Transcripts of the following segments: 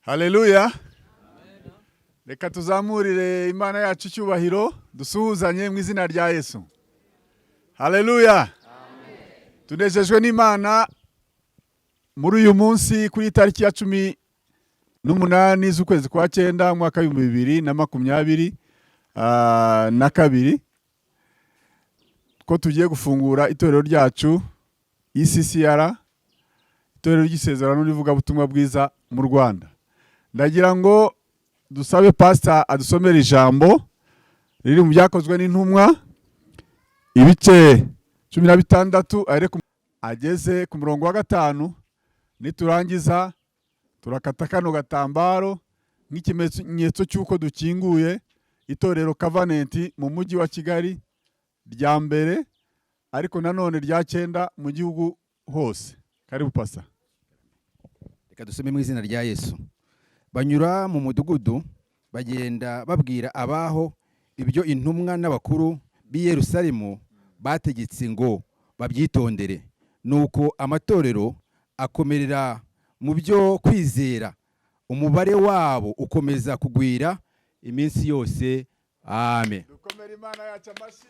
Haleluya. Reka tuzamurire Imana yacu icyubahiro dusuhuzanye mu izina rya Yesu. Haleluya. Tunejejwe n'Imana muri uyu munsi kuri tariki ya 18 z'ukwezi kwa 9 mwaka wa 2022 ko tugiye gufungura itorero ryacu ECCR, itorero ry'isezerano rivuga butumwa bwiza mu Rwanda. Ndagira ngo dusabe pastor adusomera ijambo riri mu byakozwe n'intumwa ibice 16 ageze ku murongo wa 5. Niturangiza turakata kano gatambaro nk'ikimenyetso cy'uko dukinguye itorero Covenant mu mujyi wa Kigali rya mbere, ariko nanone rya 9 mu gihugu hose. Karibu pasa. Reka dusome mu izina rya Yesu. Banyura mu mudugudu bagenda babwira abaho ibyo intumwa n'abakuru b'i Yerusalemu bategetse ngo babyitondere. Nuko amatorero akomerera mu byo kwizera, umubare wabo ukomeza kugwira iminsi yose. Amen. Dukomere Imana yacu amashyi.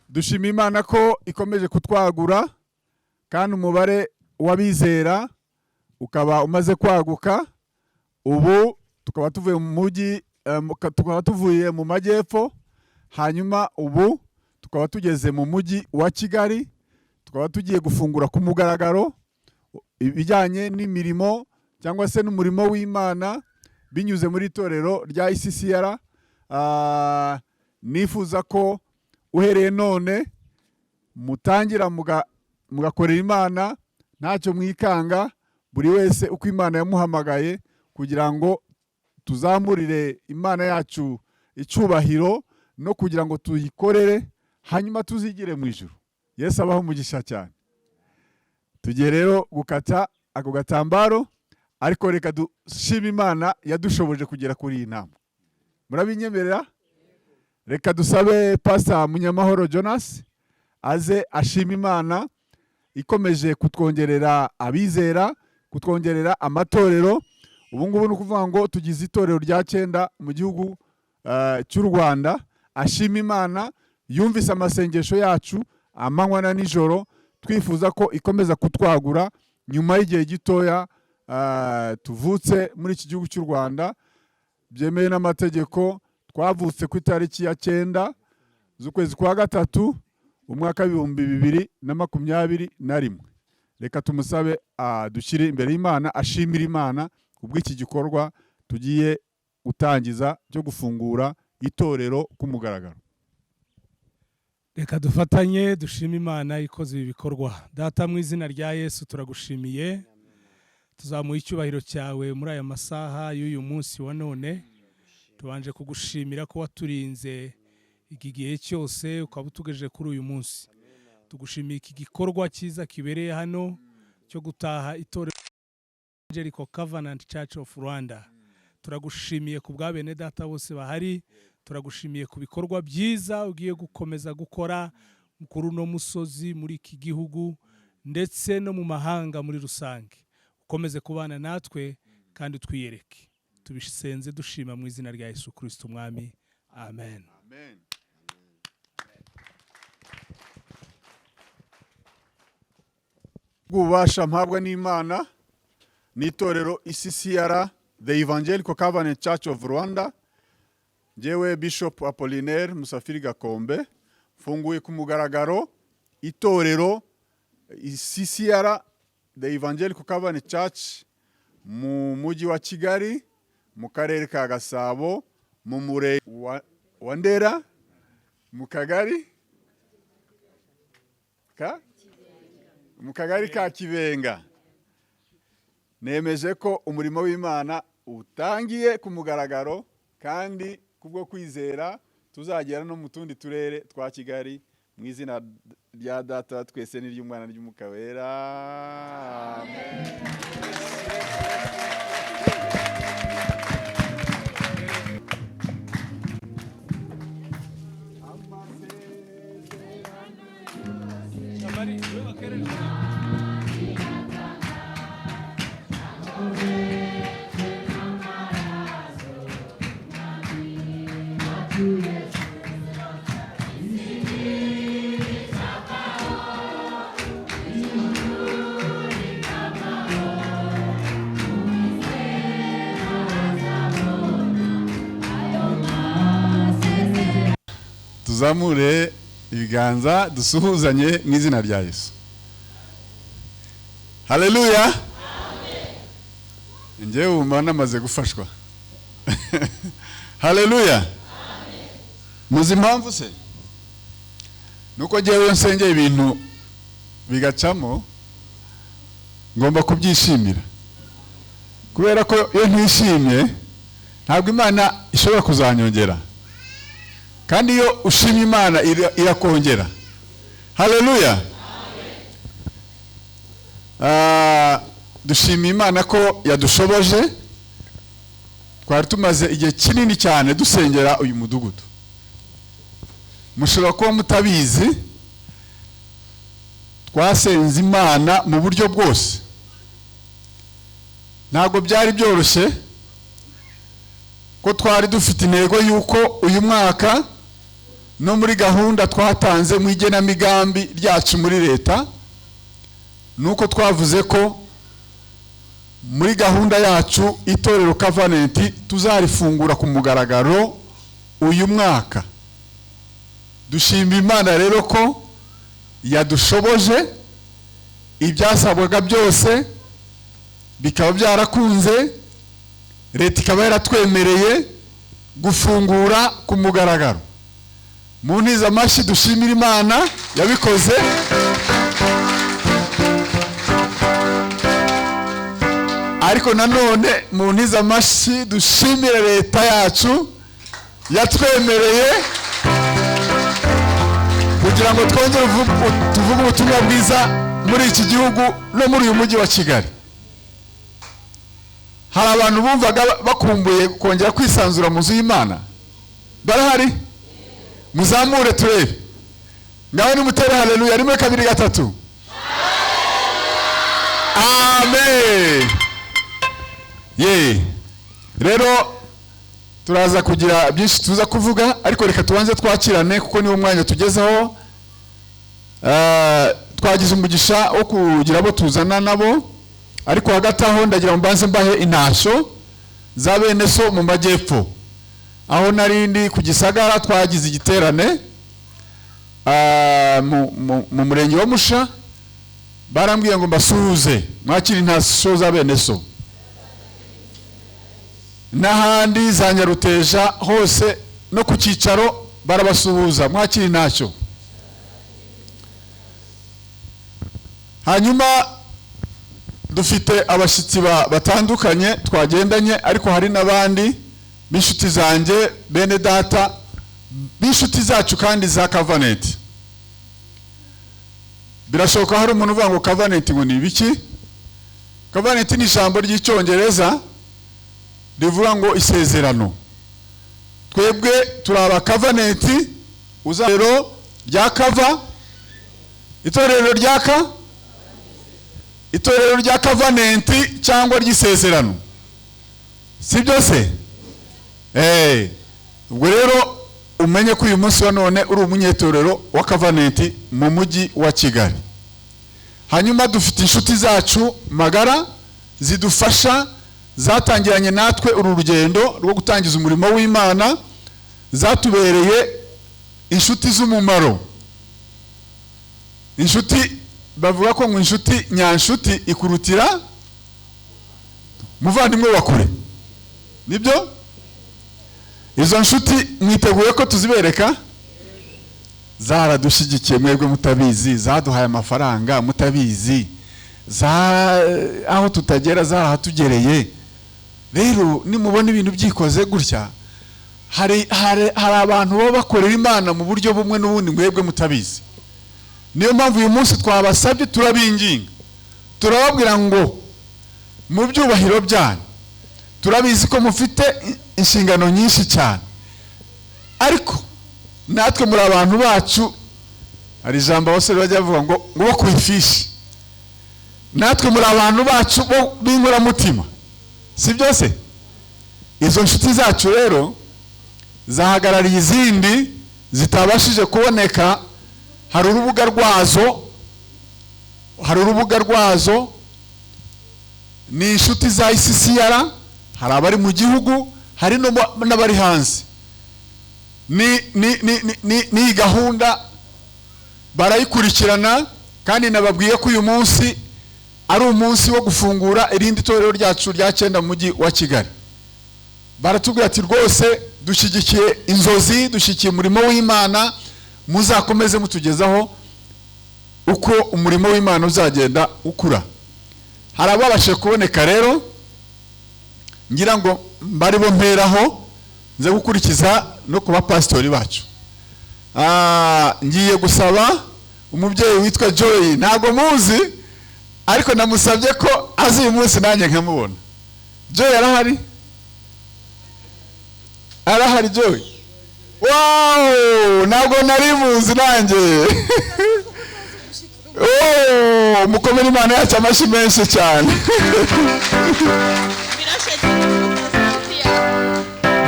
Dushima Imana ko ikomeje kutwagura kandi umubare w'abizera ukaba umaze kwaguka. Ubu tukaba tuvuye mu mujyi, tukaba tuvuye mu majyepfo, hanyuma ubu tukaba tugeze mu mujyi wa Kigali. Tukaba tugiye gufungura ku mugaragaro ibijyanye n'imirimo cyangwa se n'umurimo w'Imana binyuze muri itorero rya ECCR. Nifuza ko uhereye none mutangira mugakorera Imana ntacyo mwikanga, buri wese uko Imana yamuhamagaye, kugira ngo tuzamurire Imana yacu icyubahiro no kugira ngo tuyikorere hanyuma tuzigire mu ijuru. Yesu abaho umugisha cyane. Tugiye rero gukata ako gatambaro, ariko reka dushime Imana yadushoboje kugera kuri iyi ntambwe. Murabinyemerera? Reka dusabe Pastor Munyamahoro Jonas aze ashima Imana ikomeje kutwongerera abizera, kutwongerera amatorero. Ubu ngubu ni ukuvuga ngo tugize itorero rya 9 mu gihugu cy'u Rwanda. Ashima Imana, yumvise amasengesho yacu amanywa na nijoro, twifuza ko ikomeza kutwagura nyuma y'igihe gitoya tuvutse muri iki gihugu cy'u Rwanda. Byemeye n'amategeko, twavutse ku itariki ya 9 z'ukwezi kwa 3 umwaka 2021. Reka tumusabe dushyire imbere y'Imana, ashimira Imana kubw'iki gikorwa tugiye gutangiza cyo gufungura itorero ku mugaragaro. Reka dufatanye dushima Imana ikoze ibi bikorwa. Data, mu izina rya Yesu turagushimiye, tuzamuha icyubahiro cyawe muri aya masaha y'uyu munsi wa none. Tubanje kugushimira ko waturinze iki gihe cyose ukaba utugejeje kuri uyu munsi. Tugushimiye iki gikorwa cyiza kibereye hano cyo gutaha itorero Covenant Church of Rwanda. Turagushimiye ku bwa bene data bose bahari. Turagushimiye ku bikorwa byiza ugiye gukomeza gukora kuri uno musozi, muri iki gihugu ndetse no mu mahanga muri rusange. Ukomeze kubana natwe kandi twiyereke. Tubisenze dushima mu izina rya Yesu Kristo Umwami. Amen. Amen. Ububasha mpabwa n'Imana n'itorero ECCR, the Evangelical Covenant Church of Rwanda. Jewe Bishop Apollinaire M.Gakombe funguye ku mugaragaro itorero ECCR, the Evangelical Covenant Church mu mujyi wa Kigali, mu karere ka Gasabo, mu murenge wa Ndera, mu kagari ka Kibenga. Nemeje ko umurimo w'Imana utangiye ku mugaragaro, kandi kubwo kwizera tuzagera no mu tundi turere twa Kigali, mu izina rya Data twese n'iry'Umwana n'Umwuka Wera. Amen. Somebody Tuzamure ibiganza dusuhuzanye mu izina rya Yesu. Haleluya. Amen. Ngewe wumva namaze gufashwa. Haleluya. Amen. Muzi impamvu se? Nuko ngewe nsengeye ibintu bigacamo ngomba kubyishimira. Kubera ko iyo ntishimye ntabwo Imana ishobora kuzanyongera. Kandi iyo ushimye Imana irakongera. Haleluya. Dushimiye Imana ko yadushoboje. Twari tumaze igihe kinini cyane dusengera uyu mudugudu. Mushobora kuba mutabizi, twasenze Imana mu buryo bwose. Ntabwo byari byoroshye ko twari dufite intego yuko uyu mwaka no muri gahunda twatanze mu igenamigambi ryacu muri leta, nuko twavuze ko muri gahunda yacu Itorero Covenant tuzarifungura ku mugaragaro uyu mwaka. Dushimira Imana rero ko yadushoboje, ibyasabwaga byose bikaba byarakunze, leta ikaba yaratwemereye gufungura ku mugaragaro. Mu ntiza amashyi dushimira Imana yabikoze. Ariko nanone mu ntiza amashyi dushimira leta yacu yatwemereye kugira ngo twongere tuvuge ubutumwa bwiza muri iki gihugu no muri uyu mujyi wa Kigali. Hari abantu bumvaga bakumbuye kongera kwisanzura mu nzu y'Imana. Barahari? Muzamure turebe. Ngaho nimutere haleluya, rimwe kabiri gatatu. Amen. Rero turaza kugira byinshi tuza kuvuga, ariko reka tubanze twakirane kuko niwo mwanya tugezeho. Twagize umugisha wo kugira abo tuzana nabo, ariko hagati aho ndagira mbanze mbahe intasho za bene so mu majyepfo. Aho narindi ku Gisagara twagize igiterane mu murenge wa Musha, barambwiye ngo mbasuhuze, mwakira intasho za bene so. N'ahandi za Nyaruteja hose no ku cyicaro barabasuhuza, mwakira intasho. Hanyuma dufite abashyitsi batandukanye twagendanye, ariko hari n'abandi b'inshuti zanjye, bene data, b'inshuti zacu kandi za Covenant. Birashoboka hari umuntu uvuga ngo Covenant ngo ni ibiki? Covenant ni ijambo ry'icyongereza rivuga ngo isezerano. Twebwe turaba Covenant, uzarero rya kava, itorero ryaka, itorero rya Covenant cyangwa ry'isezerano. Si byose? Ubwo rero umenye ko uyu munsi wa none uri umunyetorero wa Covenant mu mujyi wa Kigali. Hanyuma dufite inshuti zacu magara zidufasha, zatangiranye natwe uru rugendo rwo gutangiza umurimo w'Imana, zatubereye inshuti z'umumaro. Inshuti bavuga ko ngo inshuti nyanshuti ikurutira muvandimwe wa kure. Nibyo? Izo nshuti mwiteguye ko tuzibereka? Zaradushigikiye mwebwe mutabizi, zaduhaye amafaranga mutabizi, aho tutagera zarahatugereye. Rero nimubona ibintu byikoze gutya, hari abantu baba bakorera Imana mu buryo bumwe n'ubundi mwebwe mutabizi. Niyo mpamvu uyu munsi twabasabye, turabinginga, turababwira ngo mu byubahiro byanyu turabizi ko mufite inshingano nyinshi cyane, ariko natwe muri abantu bacu hari ijambo abasore bajya bavuga ngo bo ku ifishi. Natwe muri abantu bacu bo b'inkoramutima, si byose? Izo nshuti zacu rero zahagarariye izindi zitabashije kuboneka. Hari urubuga rwazo ni inshuti za ECCR, hari abari mu gihugu, hari n'abari hanze. Ni gahunda barayikurikirana, kandi nababwiye ko uyu munsi ari umunsi wo gufungura irindi torero ryacu rya 9 mu mujyi wa Kigali. Baratubwira ati rwose dushyigikiye inzozi, dushyigikiye umurimo w'Imana, muzakomeze mutugezaho uko umurimo w'Imana uzagenda ukura. Hari ababashe kuboneka rero, ngira ngo bari bo mperaho nze gukurikiza no kuba pastori bacu. Ngiye gusaba umubyeyi witwa Joy, ntago muzi ariko namusabye ko azi uyu munsi nanjye nkamubona. Joy arahari? Arahari Joy? Wow, ntago nari muzi nanjye. Oh, mukomere Imana yacu amashyi menshi cyane.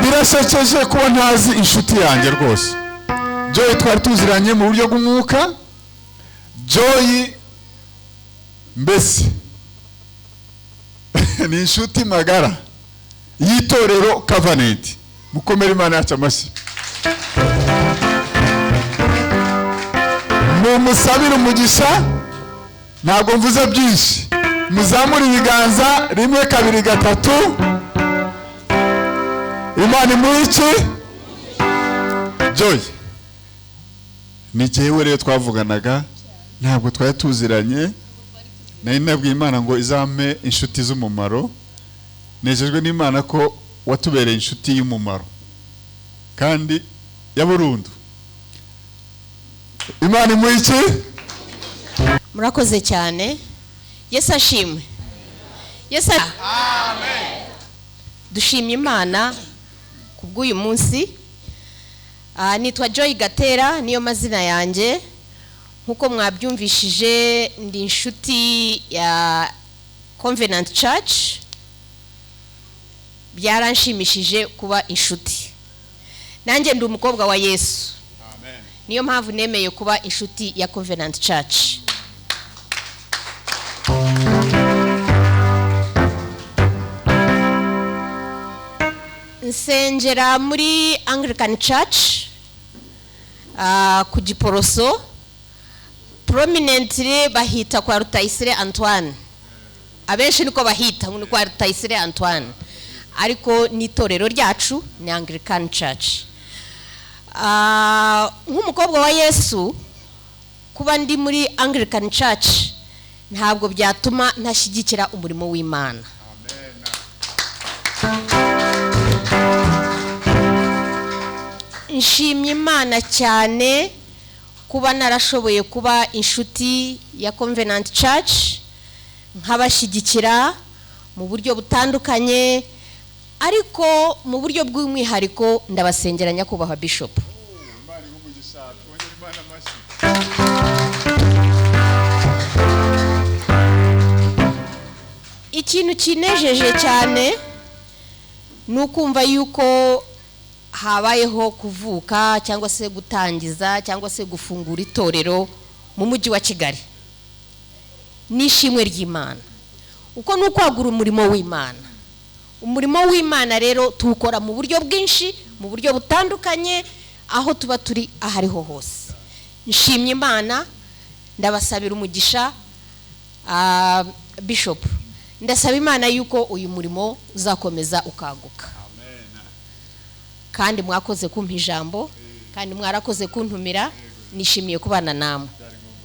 Birashekeje kuba ntazi inshuti yanjye rwose. Joy twari tuziranye mu buryo bw'umwuka. Joy mbese ni inshuti magara y'Itorero Covenant. Mukomere Imana yacu amashyi. Mumusabire umugisha, ntabwo mvuze byinshi. Muzamure ibiganza 1 2 3. Imana Myinshi. Joy ni jewe rero twavuganaga, ntabwo twari tuziranye. Nari nabwiye Imana ngo izampe inshuti z'umumaro. Nejejwe n'Imana ko watubereye inshuti y'umumaro kandi ya burundu. Imana Myinshi. Murakoze cyane. Yesu ashimwe. Yesu amen. Dushimye Imana kubw'uyu munsi. Nitwa Joy Gatera, niyo mazina yanjye. Nkuko mwabyumvishije ndi inshuti ya Covenant Church. Byaranshimishije kuba inshuti. Nanjye ndi umukobwa wa Yesu. Amen. Niyo mpamvu nemeye kuba inshuti ya Covenant Church. Nsengera muri Anglican Church ku Giporoso, prominently bahita kwa Rutayisire Antoine. Abenshi niko bahita ngo kwa Rutayisire Antoine, ariko ni itorero ryacu ni Anglican Church. Nk'umukobwa wa Yesu kuba ndi muri Anglican Church ntabwo byatuma ntashyigikira umurimo w'Imana. Nshimye Imana cyane kuba narashoboye kuba inshuti ya Covenant Church, nkabashyigikira mu buryo butandukanye, ariko mu buryo bw'umwihariko ndabasengera nyakubahwa Bishop. Ikintu kinejeje cyane nukumva yuko habayeho kuvuka cyangwa se gutangiza cyangwa se gufungura itorero mu mujyi wa Kigali. Nishimwe ry'Imana. Uko nukwagura umurimo w'Imana. Umurimo w'Imana rero tukora mu buryo bwinshi, mu buryo butandukanye, aho tuba turi ahariho hose. Nshimye Imana, ndabasabira umugisha Bishop. Ndasaba Imana yuko uyu murimo uzakomeza ukaguka. Kandi mwakoze kumpa ijambo, kandi mwarakoze kuntumira, nishimiye kubana namwe.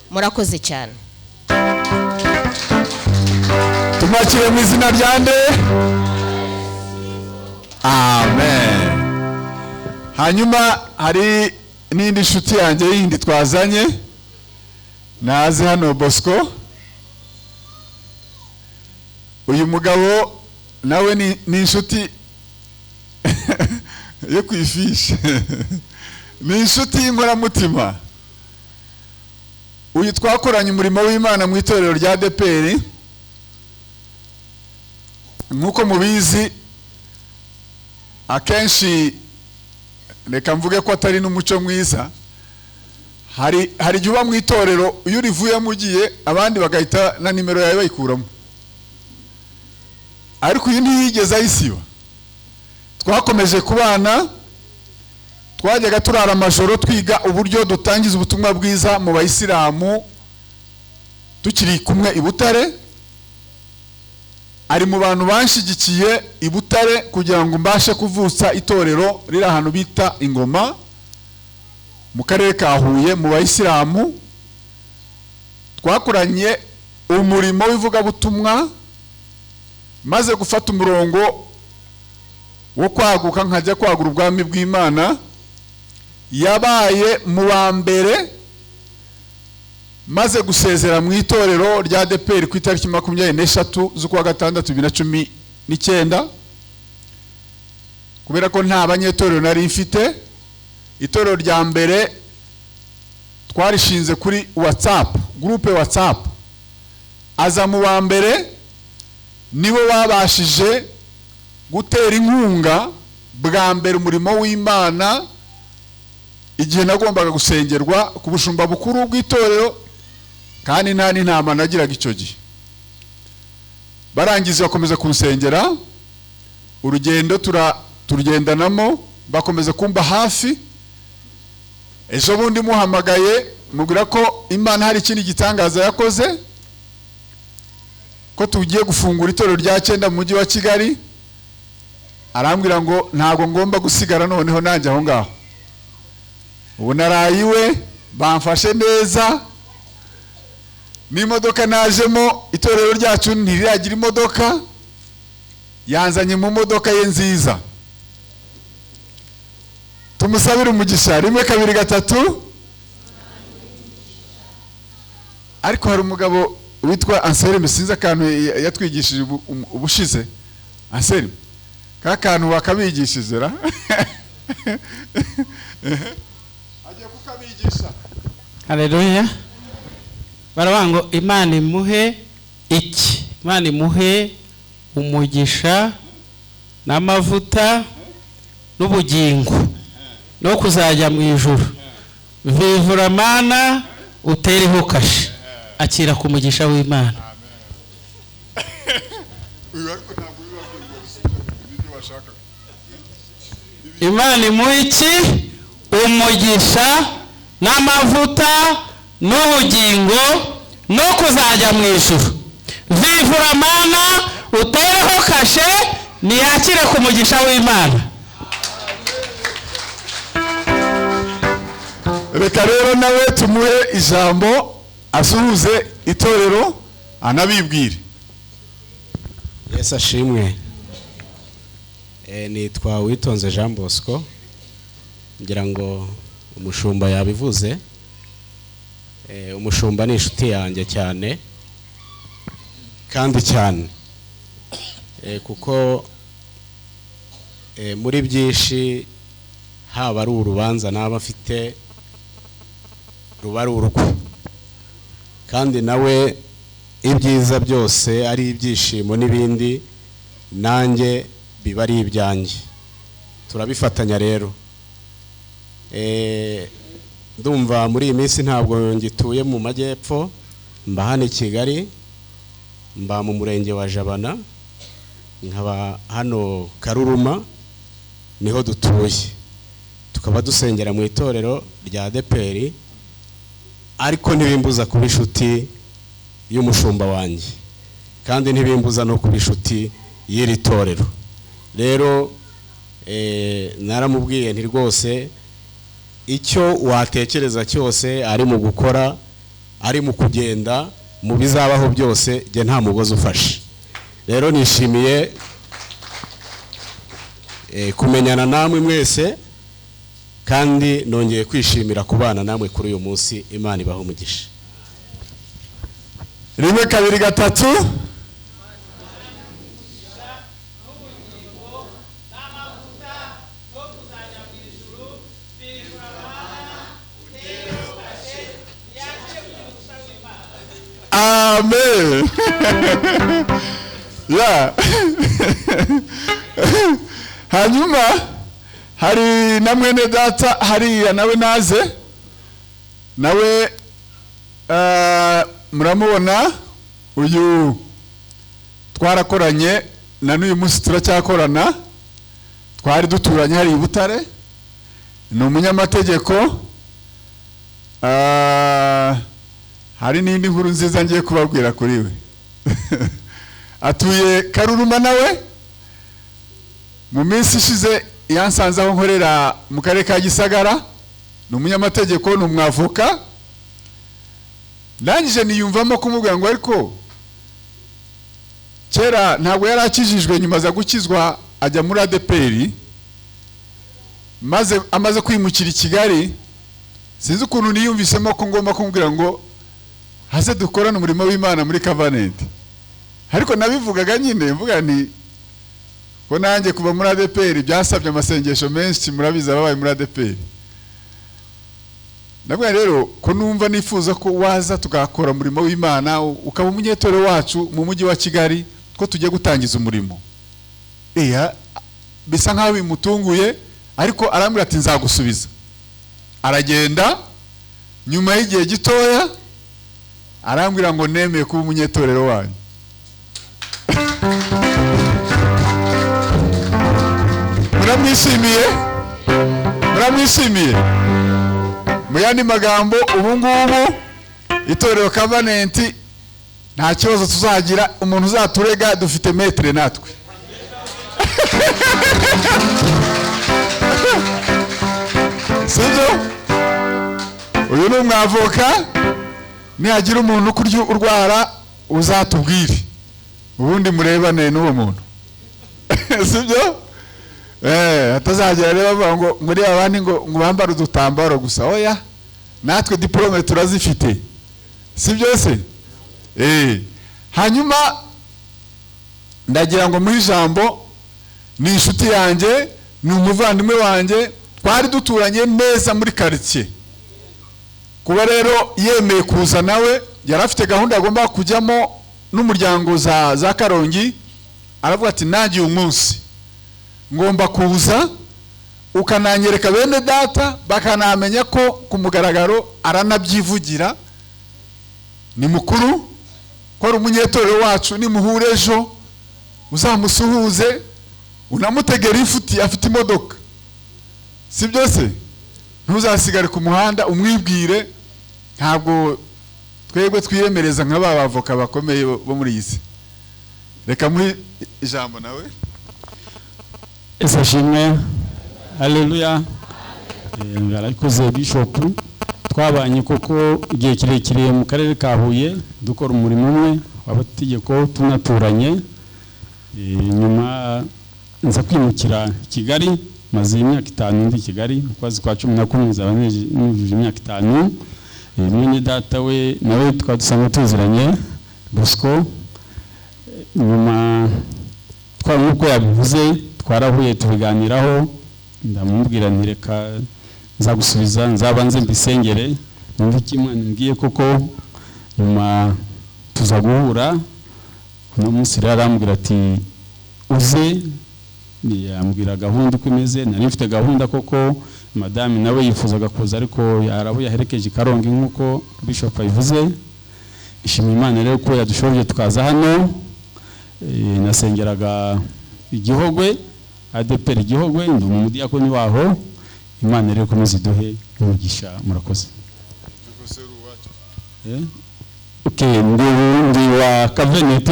Murakoze cyane. Tumakire mu izina rya nde? Amen. Hanyuma hari n'indi nshuti yanjye yindi twazanye, naze hano Bosco. Uyu mugabo nawe ni inshuti yo kwifisha. Ni inshuti y'inkoramutima. uyu twakoranye umurimo w'Imana mu itorero rya ADEPR. Nk'uko mubizi, akenshi reka mvuge ko atari n'umuco mwiza, hari igihe uba mu itorero iyo urivuyemo ugiye abandi bagahita na nimero yawe bayikuramo, ariko uyu ntiyigeze ayisiba. Twakomeje kubana, twajyaga turara amajoro twiga uburyo dutangiza ubutumwa bwiza mu bayisilamu tukiri kumwe i Butare. Ari mu bantu banshigikiye i Butare kugira ngo mbashe kuvutsa itorero riri ahantu bita Ingoma mu karere ka Huye mu bayisilamu. Twakoranye umurimo w'ivugabutumwa, maze gufata umurongo wo kwaguka nkajya kwagura ubwami bw'Imana. Yabaye mu wa mbere maze gusezera mu itorero rya ADEPR ku itariki 23 z'ukwa gatandatu 2019, kubera ko nta banyetorero nari mfite. Itorero rya mbere twarishinze kuri WhatsApp, groupe WhatsApp. Aza mu wa mbere nibo babashije gutera inkunga bwa mbere umurimo w'Imana igihe nagombaga gusengerwa ku bushumba bukuru bw'itorero, kandi nta n'intama nagiraga icyo gihe. Barangiza bakomeza kunsengera, urugendo turugendanamo, bakomeza kumba hafi. Ejo bundi muhamagaye mubwira ko Imana hari ikindi gitangaza yakoze, ko tugiye gufungura itorero rya 9 mu mujyi wa Kigali. Arambwira ngo ntago ngomba gusigara noneho nanjye aho ngaho. Ubu narayiwe, bamfashe neza. N'imodoka najemo, itorero ryacu ntiriragira imodoka, yanzanye mu modoka ye nziza. Tumusabire umugisha 1 2 3. Ariko hari umugabo witwa Anselme, sinzi akantu yatwigishije ubushize. Anselme, ka kantu bakabigishije ra agiye kukabigisha. Haleluya. Barabango Imana imuhe iki? Imana imuhe umugisha n'amavuta n'ubugingo no kuzajya mu ijuru. Vivura mana utereho kashe, akira ku mugisha w'Imana. Imana imuhe iki? Umugisha n'amavuta n'ubugingo no kuzajya mu ijuru. Vivura mana utereho kashe, niyakire ku mugisha w'Imana. Reka rero nawe tumuhe ijambo asuhuze itorero anabibwire. Yesu ashimwe. Nitwa Witonze Jean Bosco, ngira ngo umushumba yabivuze. Umushumba ni inshuti yanjye cyane kandi cyane, kuko muri byinshi haba ari urubanza naba afite ruba ari urwo, kandi nawe ibyiza byose ari ibyishimo n'ibindi nanjye biba ari ibyanjye, turabifatanya rero. Ndumva muri iyi minsi ntabwo ngituye mu majyepfo, mba hano i Kigali, mba mu murenge wa Jabana, nkaba hano Karuruma niho dutuye. Tukaba dusengera mu itorero rya ADEPR, ariko ntibimbuza kuba inshuti y'umushumba wanjye, kandi ntibimbuza no kuba inshuti y'iri torero. Rero naramubwiye nti rwose icyo watekereza cyose ari mu gukora, ari mu kugenda, mu bizabaho byose, jye nta mugozi ufashe. Rero nishimiye kumenyana namwe mwese, kandi nongeye kwishimira kubana namwe kuri uyu munsi. Imana ibahe umugisha. 1 2 3. ya hanyuma hari na mwene data hariya nawe naze nawe muramubona uyu twarakoranye na n'uyu munsi turacyakorana twari duturanye hari i Butare ni umunyamategeko hari n'indi nkuru nziza ngiye kubabwira kuri we atuye Karuruma nawe mu minsi ishize yansanze aho nkorera mu karere ka Gisagara ni umunyamategeko ni umwavoka ndangije niyumvamo kumubwira ngo ariko kera ntabwo yari akijijwe nyuma za gukizwa ajya muri ADPR amaze kwimukira i Kigali sinzi ukuntu niyumvisemo ko ngomba kumubwira ngo haze dukorane umurimo w'Imana muri Covenant ariko nabivugaga nyine mvuga ni ko nanjye kuva muri ADPR byasabye amasengesho menshi murabiza babaye muri ADPR nabwo rero ko numva nifuza ko waza tugakora umurimo w'Imana ukaba umunyetorero wacu mu mujyi wa Kigali ko tugiye gutangiza umurimo bisa nkaho bimutunguye ariko arambwira ati nzagusubiza aragenda nyuma y'igihe gitoya arambwira ngo nemeye kuba umunyetorero wanyu muramwishimiye mu yandi magambo ubu ngubu itorero Covenant nta kibazo tuzagira umuntu uzaturega dufite metre natwe sibyo uyu ni umwavoka nihagira umuntu kurya urwara uzatubwire ubundi murebane n'uwo muntu sibyo atazagira rero bavuga ngo muri abandi ngo bambara udutambaro gusa oya natwe diplome turazifite sibyo se hanyuma ndagira ngo muri jambo ni inshuti yanjye ni umuvandimwe wanjye twari duturanye neza muri quartier kuba rero yemeye kuza nawe yari afite gahunda agomba kujyamo n'umuryango za Karongi aravuga ati nanjye uyu munsi ngomba kuza ukananyereka bene data bakanamenya ko ku mugaragaro aranabyivugira ni mukuru ko ari umunyetorero wacu ni muhure ejo uzamusuhuze unamutegera ifuti afite imodoka si byose ntuzasigare ku muhanda umwibwire ntabwo twebwe twiyemereza nk'aba bavoka bakomeye bo muri iyi si reka muri ijambo nawe Esashimwe haleluya arikoze bishop twabanye koko igihe kirekire mu karere ka Huye dukora umurimo umwe w'abategeko tunaturanye nyuma nza kwimukira Kigali maze imyaka 5 ndi Kigali kwazi kwa 11 zabanije imyaka 5 mwene data we nawe twadusanga tuziranye Bosco nyuma twamuko yabivuze twarahuye tubiganiraho ndamubwira ntireka nzagusubiza nzabanze mbisengere numva Imana ngiye koko nyuma tuzaguhura no munsi arambwira ati uze yambwira gahunda uko imeze nari mfite gahunda koko madame nawe yifuzaga kuza ariko yarabo yaherekeje Karongi nkuko bishop ayivuze ishimira Imana rero ko yadushoboye tukaza hano nasengeraga igihogwe ADPR igihogwe ndi umudiyakoni waho Imana rero komeza iduhe imigisha murakoze okay ndi wa Covenant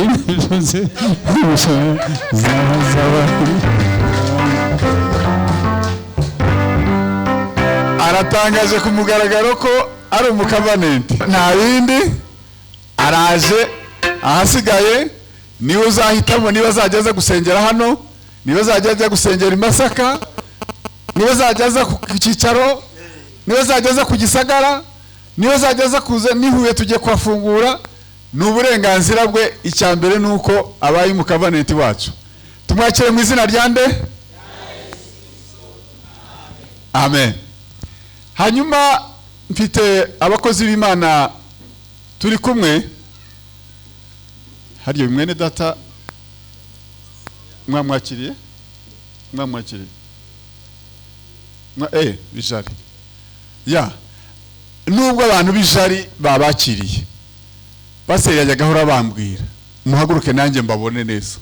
aratangaje ku mugaragaro ko ari umu Covenant nta bindi araje ahasigaye niwe uzahitamo niba azajyaza gusengera hano niba azajyaza gusengera i Masaka niba azajyaza ku cyicaro niba azajyaza ku Gisagara niba azajyaza kuza nihuye tujye kwafungura ni uburenganzira bwe icyambere nuko abaye mu Covenant wacu tumwakire mu izina rya nde amen hanyuma mfite abakozi b'Imana turi kumwe Haryo mwene data mwamwakiriye bijari ya nubwo abantu bijari babakiriye paseri yajyaga ahora bambwira muhaguruke nanjye mbabone neza.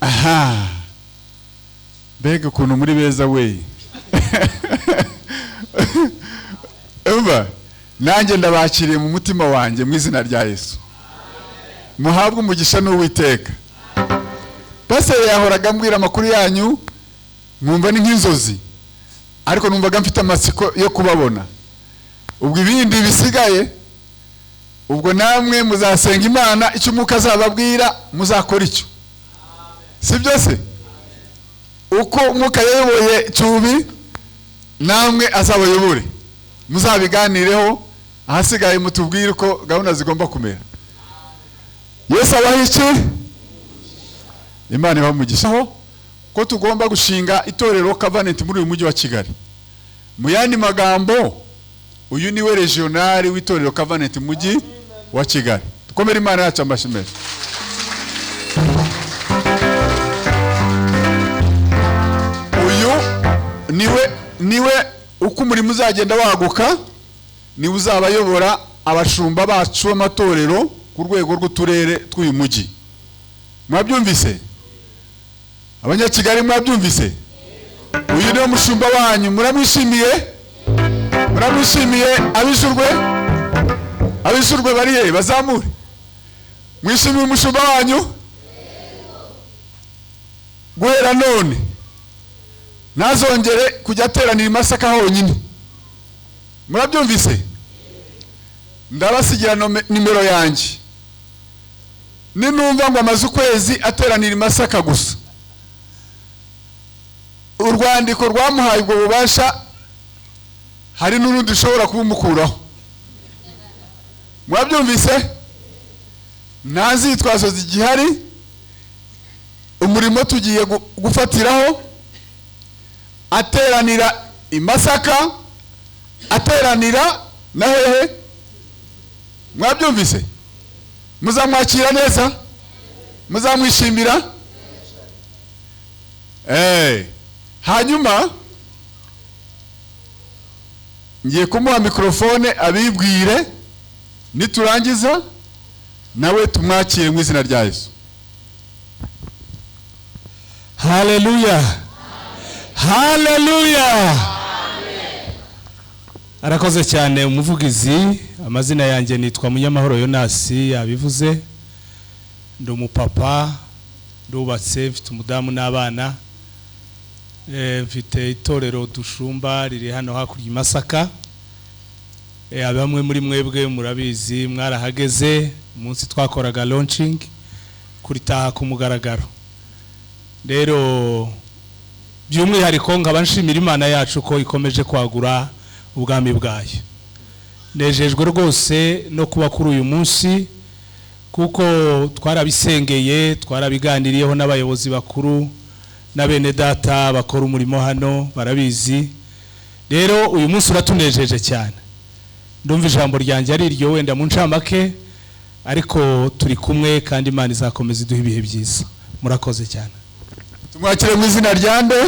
Aha mbega ukuntu muri beza we umva nanjye ndabakiriye mu mutima wanjye mu izina rya Yesu. Muhabwe umugisha n'Uwiteka. Paseri yahoraga ambwira amakuru yanyu mwumva ni nk'inzozi, ariko numvaga mfite amatsiko yo kubabona. Ubwo ibindi bisigaye ubwo namwe muzasenga Imana icyo Umwuka azababwira muzakora icyo. Si byose? Uko Umwuka yayoboye Cyubi namwe azabayobore, muzabiganireho, ahasigaye mutubwire uko gahunda zigomba kumera. Yesu abahice, Imana ibamugishaho ko tugomba gushinga itorero Covenant muri uyu mujyi wa Kigali. Mu yandi magambo, uyu niwe regional w'itorero Covenant mujyi wa Kigali. Dukomere Imana yacu amashimwe. Uyu niwe uko umurimo uzagenda waguka, niwe uzabayobora abashumba bacu b'amatorero ku rwego rw'uturere tw'uyu mujyi. Mwabyumvise? Abanyakigali mwabyumvise? Uyu niwe mushumba wanyu, muramwishimiye? Muramwishimiye? Abishurwe bariye bazamure. Mwishimiye umushumba wanyu? Guhera none ntazongere kujya ateranira i Masaka honyine. Murabyumvise? Ndabasigira nimero yanjye. Ninumva ngo amaze ukwezi ateranira i Masaka gusa, urwandiko rwamuhaye ubwo bubasha hari n'urundi ushobora kubumukuraho. Mwabyumvise? Nta nzitwazo zigihari, umurimo tugiye gufatiraho, ateranira i Masaka, ateranira na hehe. Mwabyumvise? Muzamwakira neza? Muzamwishimira? Hanyuma ngiye kumuha mikrofone abibwire, niturangiza nawe tumwakire mu izina rya Yesu. Haleluya. Haleluya. Arakoze cyane umuvugizi. Amazina yanjye nitwa Munyamahoro Yonasi, yabivuze. Ndi umupapa, ndubatse, mfite umudamu n'abana. Mfite itorero dushumba riri hano hakurya i Masaka. Bamwe muri mwebwe murabizi, mwarahageze umunsi twakoraga launching kuritaha ku mugaragaro. Rero by'umwihariko nkaba nshimira Imana yacu ko ikomeje kwagura ubwami bwayo. Nejejwe rwose no kuba kuri uyu munsi, kuko twarabisengeye, twarabiganiriyeho n'abayobozi bakuru na bene data bakora umurimo hano barabizi. Rero uyu munsi uratunejeje cyane. Ndumva ijambo ryanjye ari iryo wenda mu ncamake, ariko turi kumwe kandi Imana izakomeza iduha ibihe byiza. Murakoze cyane. Tumwakire mu izina rya nde?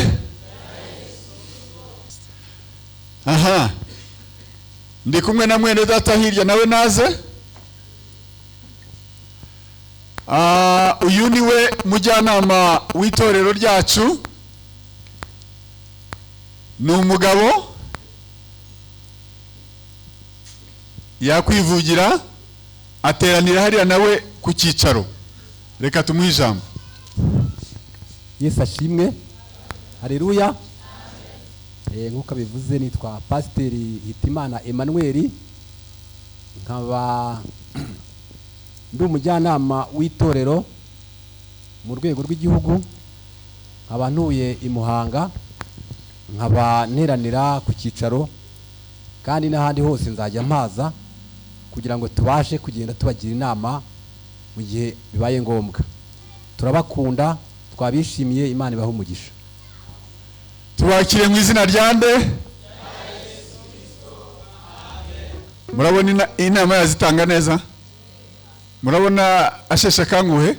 Aha. Ndi kumwe na mwene data hirya nawe naze. Uyu niwe mujyanama w'itorero ryacu. Ni umugabo yakwivugira, ateranira hariya nawe ku cyicaro. Reka tumuhe ijambo. Yesu ashimwe. Haleluya. Nkuko bivuze nitwa Pasiteri Hitimana Emmanuel, nkaba ndi umujyanama w'itorero mu rwego rw'igihugu, nkaba ntuye i Muhanga, nkaba nteranira ku cyicaro, kandi n'ahandi hose nzajya mpaza kugira ngo tubashe kugenda tubagira inama mu gihe bibaye ngombwa. Turabakunda, twabishimiye, Imana ibahe umugisha. Tubakire mu izina rya nde? murabona inama yazitanga neza, murabona asheshe akanguhe.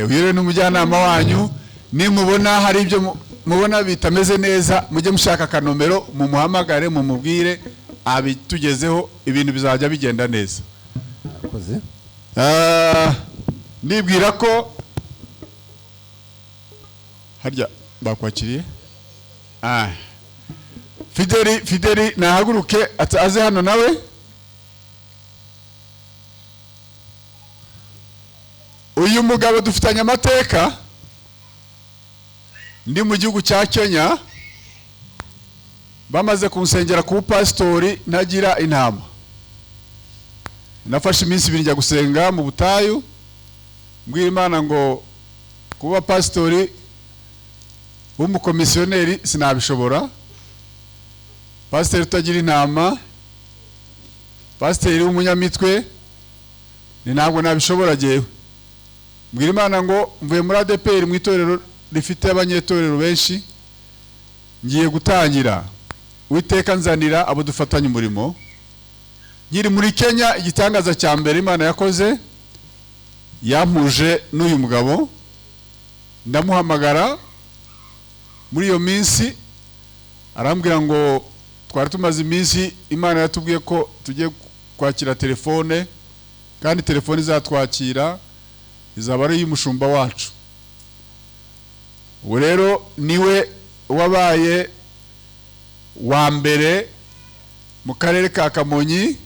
Uyu ni umujyanama wanyu, nimubona hari ibyo mubona bitameze neza mujye mushaka akanomero mumuhamagare mumubwire abitugezeho, ibintu bizajya bigenda neza. Ndibwira ko harya bakwakiriye. Fideli nahaguruke aze hano nawe. Uyu mugabo dufitanye amateka, ndi mu gihugu cya Kenya, bamaze kunsengera ku pastori ntagira intama. Nafashe iminsi 2 njya gusenga mu butayu, mbwira Imana ngo kuba pastori w'umukomisiyoneri sinabishobora. Pastori utagira intama, pastori w'umunyamitwe, ni ntabwo nabishobora jewe. Mbwira Imana ngo mvuye muri ADPR mu itorero rifite abanyetorero benshi, ngiye gutangira. Uwiteka nzanira abo dufatanye umurimo. Nkiri muri Kenya, igitangaza cya mbere Imana yakoze, yampuje n'uyu mugabo, ndamuhamagara muri iyo minsi, arambwira ngo twari tumaze iminsi Imana yatubwiye ko tugiye kwakira telefone, kandi telefone izatwakira izaba ari y'umushumba wacu. Ubu rero niwe wabaye wa mbere mu karere ka Kamonyi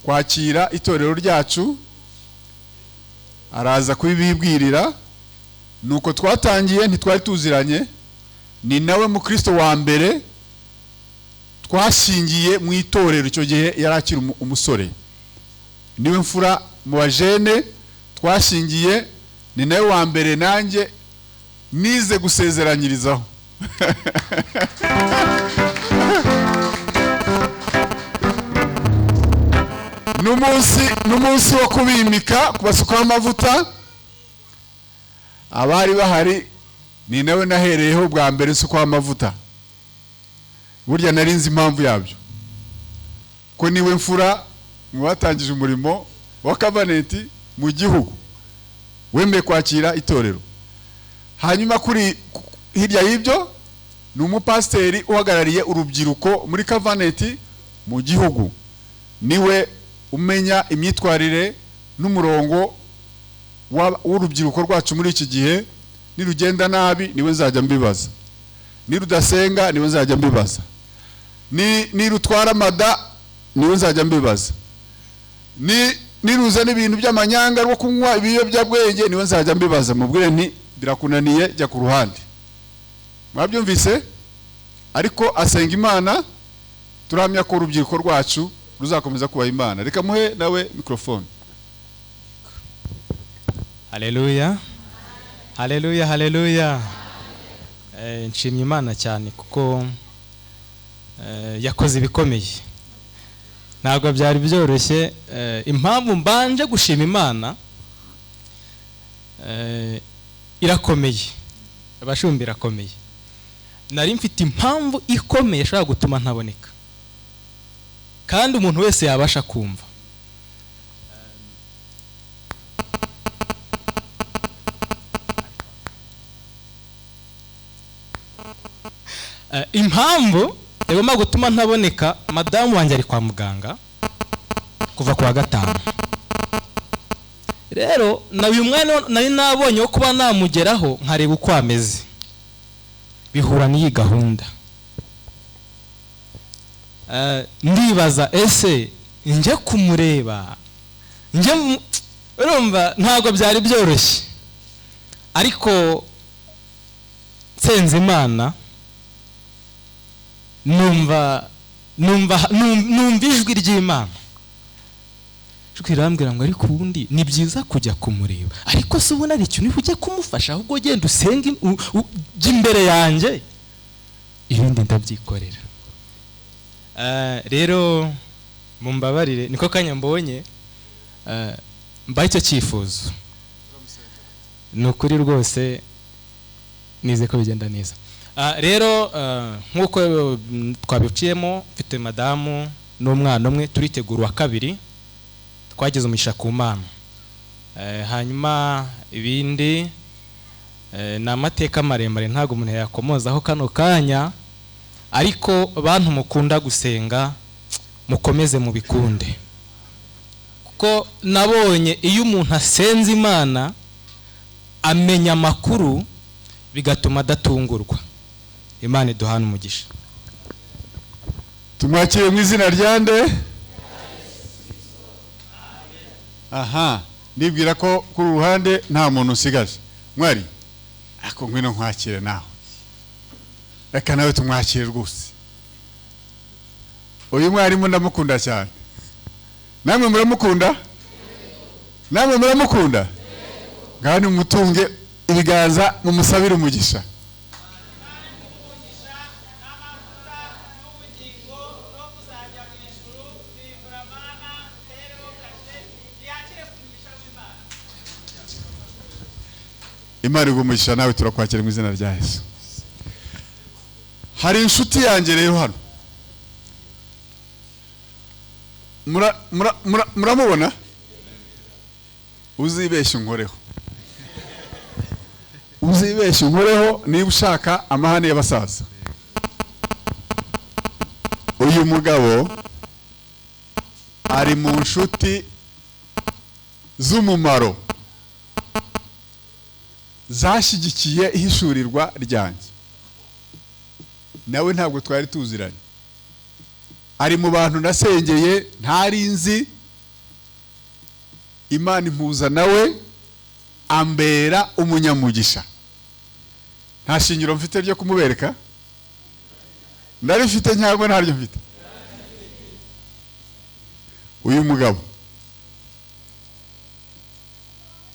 kwakira itorero ryacu, araza kubibibwirira. Nuko twatangiye, ntitwari tuziranye, ni nawe mu Kristo wa mbere twashingiye mu itorero. Icyo gihe yarakira umusore, niwe mfura mu bajene twashingiye, ni nawe wa mbere nanjye nize gusezeranyirizaho. N'umunsi wo kubimika, kubasukaho amavuta, abari bahari, ni nawe nahereyeho bwa mbere nsukaho amavuta. Burya narinzi impamvu yabyo, ko niwe mfura mu batangije umurimo wa covenant mu gihugu, wemeye kwakira itorero. Hanyuma kuri hirya y'ibyo, ni umupasiteri uhagarariye urubyiruko muri covenant mu gihugu, niwe umenya imyitwarire n'umurongo w'urubyiruko rwacu muri iki gihe. Nirugenda nabi niwe nzajya mbibaza, nirudasenga niwe nzajya mbibaza, nirutwara amada niwe nzajya mbibaza, niruza n'ibintu by'amanyanga rwo kunywa ibiyobyabwenge niwe nzajya mbibaza. Mubwire nti birakunaniye, jya ku ruhande. Mwabyumvise? Ariko asenga Imana, turamya ko urubyiruko rwacu ruzakomeza kuba Imana. Reka muhe nawe mikrofone. Haleluya, haleluya, haleluya. Nshimye Imana cyane kuko yakoze ibikomeye, ntabwo byari byoroshye. Impamvu mbanje gushima Imana irakomeye, abashumbi irakomeye. Nari mfite impamvu ikomeye ashobora gutuma ntaboneka, kandi umuntu wese yabasha kumva. Impamvu igomba gutuma ntaboneka, madamu wanjye ari kwa muganga kuva ku wa gatanu. Rero na uyu mwana nari nabonye wo kuba namugeraho nkareba uko ameze, bihura n'iyi gahunda. Ndibaza ese nje kumureba, urumva ntabwo byari byoroshye, ariko nsenze Imana, numva ijwi ry'Imana irambwira ngo ariko ubundi ni byiza kujya kumureba, ariko se ubona ari ikintu ujye kumufasha, ahubwo genda usenge ujye imbere yanjye, ibindi ndabyikorera. Rero mumbabarire, niko kanya mbonye mbaye icyo cyifuzo. Ni ukuri rwose, nize ko bigenda neza. Rero nk'uko twabiciyemo, mfite madamu n'umwana umwe, turitegura uwa kabiri, twagize umugisha ku Mana. Hanyuma ibindi ni amateka maremare ntabwo umuntu yakomozaho kano kanya, ariko bantu mukunda gusenga mukomeze mubikunde, kuko nabonye iyo umuntu asenze Imana amenya amakuru bigatuma adatungurwa. Imana iduhana umugisha. Tumwakire mu izina rya nde? Aha, nibwira ko kuri uruhande nta muntu usigaje. Mwari, ako ngwino nkwakire nawe. Reka nawe tumwakire rwose. Uyu mwarimu ndamukunda cyane. Namwe muramukunda? Namwe muramukunda? Ngani mutunge ibiganza mumusabire umugisha. Imana igumugisha nawe turakwakira mu izina rya Yesu. Hari inshuti yanjye rero hano. Muramubona? Uzibeshye unkoreho. Uzibeshye unkoreho niba ushaka amahane y'abasaza. Uyu mugabo ari mu nshuti z'umumaro zashyigikiye ihishurirwa ryanjye. Nawe ntabwo twari tuziranye. Ari mu bantu nasengeye ntari nzi, Imana impuza nawe ambera umunyamugisha. Nta shingiro mfite ryo kumubereka? Ndarifite cyangwa ntaryo mfite? Uyu mugabo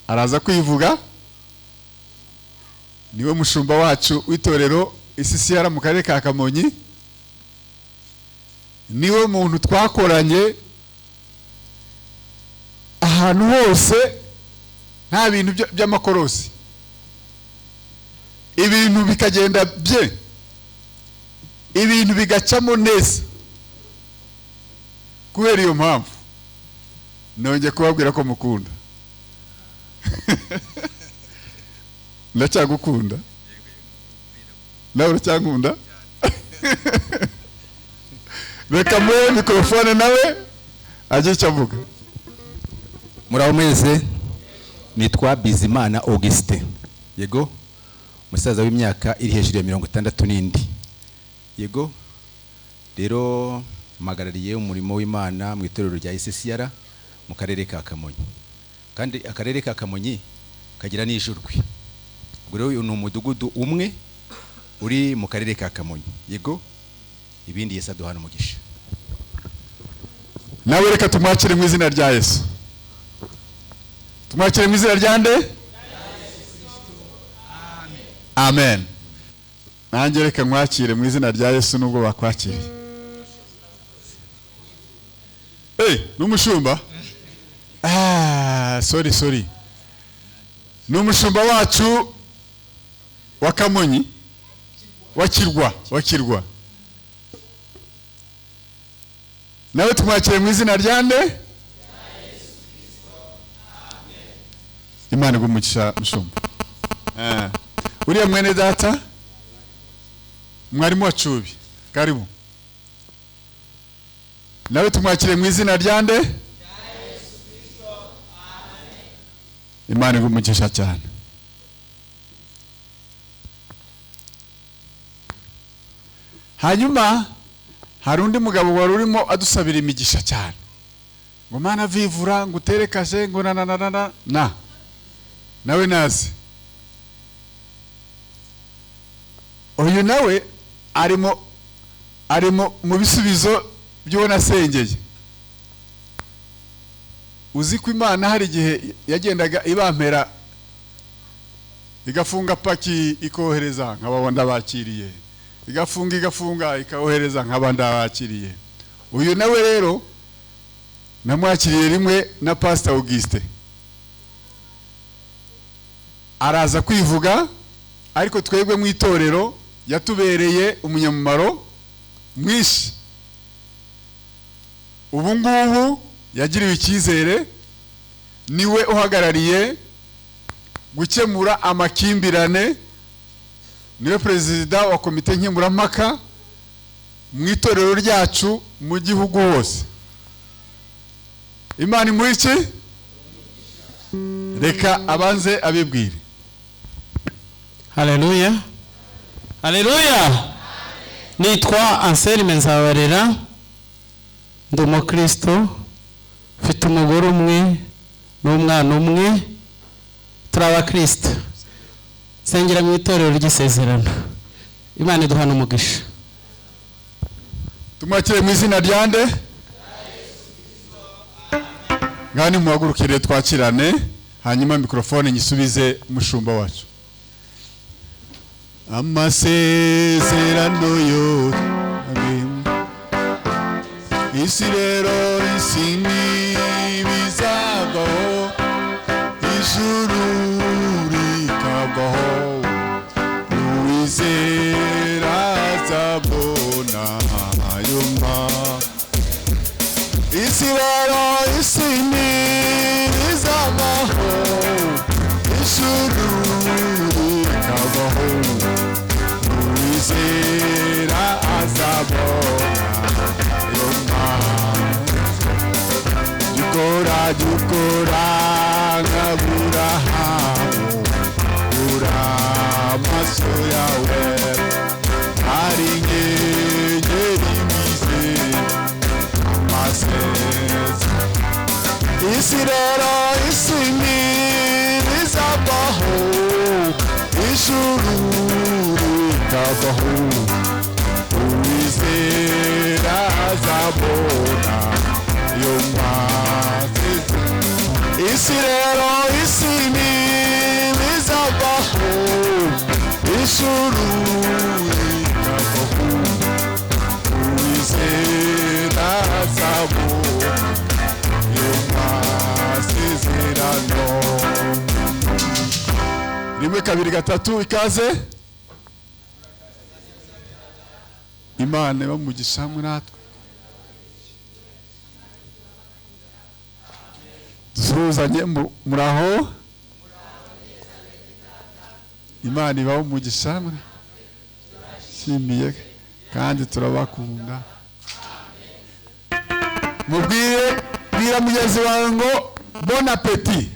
araza kwivuga, niwe mushumba wacu w'itorero ECCR mu karere ka Kamonyi, niwe muntu twakoranye ahantu hose nta bintu by'amakorosi, ibintu bikagenda bye, ibintu bigacamo neza. Kubera iyo mpamvu nongeye kubabwira ko mukunda. Ndacyagukunda. Nawe uracyankunda? Reka muhe mikrofone nawe ajye icyo avuga. Muraho mwese, nitwa Bizimana Auguste. Yego, musaza w'imyaka iri hejuru ya 60 n'indi. Yego, rero magarariye umurimo w'Imana mu itorero rya ECCR mu karere ka Kamonyi. Kandi akarere ka Kamonyi kagira n'ijurwe. Ubwo rero ni umudugudu umwe uri mu karere ka Kamonyi. Yego, ibindi Yesu aduhana umugisha. Nawe reka tumwakire mu izina rya Yesu. Tumwakire mu izina rya nde? Amen. Nanjye reka mwakire mu izina rya Yesu nubwo bakwakiriye. N'umushumba? Sorry. N'umushumba wacu wa Kamonyi, wa Kirwa. Nawe tumwakire mu izina rya nde? Imana igumugisha mushumba. Uriya mwene data mwarimu wa Cubi, karibu. Nawe tumwakire mu izina rya nde? Imana igumugisha cyane. Hanyuma hari undi mugabo wari urimo adusabira imigisha cyane. Ngo Mana vivura, ngo uterekaje, ngo na. Nawe nazi. Uyu nawe arimo mu bisubizo byo nasengeye. Uzi ko Imana hari igihe yagendaga ibampera igafunga paki ikohereza nk'ababanda bakiriye, igafunga ikaohereza nk'abanda bakiriye. Uyu nawe rero namwakiriye rimwe na Pastor Auguste. Araza kwivuga, ariko twebwe mu itorero yatubereye umunyamumaro mwinshi. ubu ngubu yagiriwe icyizere, niwe uhagarariye gukemura amakimbirane, niwe perezida wa komite nkemurampaka mu itorero ryacu mu gihugu hose. Imana imuhe iki? Reka abanze abibwire. Haleluya. Haleluya. Nitwa Anselme Nzabarera, ndi umukristo, mfite umugore umwe n'umwana umwe, turi abakristo, nsengera mu itorero ry'isezerano. Imana iduhana umugisha. Tumwakire mu izina rya nde? Ngani muhagurukire twakirane, hanyuma mikrofone nyisubize umushumba wacu. Amasezerano yose isi rero isi ntibizavaho, ijuru rikavaho, uwizera azabona ayo mpamvu. Isi rero isi ntibizavaho, ijuru rikavaho, uwizera azabona ayo mpamvu. Dukora nk'Aburahamu, ura amaso yawe ari inyenyeri mwize amasezerano. Isi rero isi ntibizavaho, ijuru rikavaho, uwizera azabona ayo masezerano. Isi rero isi ntibizavaho, ijuru rikavaho, uwizera azabona ayo masezerano. Rimwe kabiri gatatu, ikaze. Imana bamugisha hamwe natwe. Dusuhuzanye muraho. Imana ibaho umugisha hamwe. Shimiye kandi turabakunda. Mubwire bwira mugenzi wawe ngo bon appétit.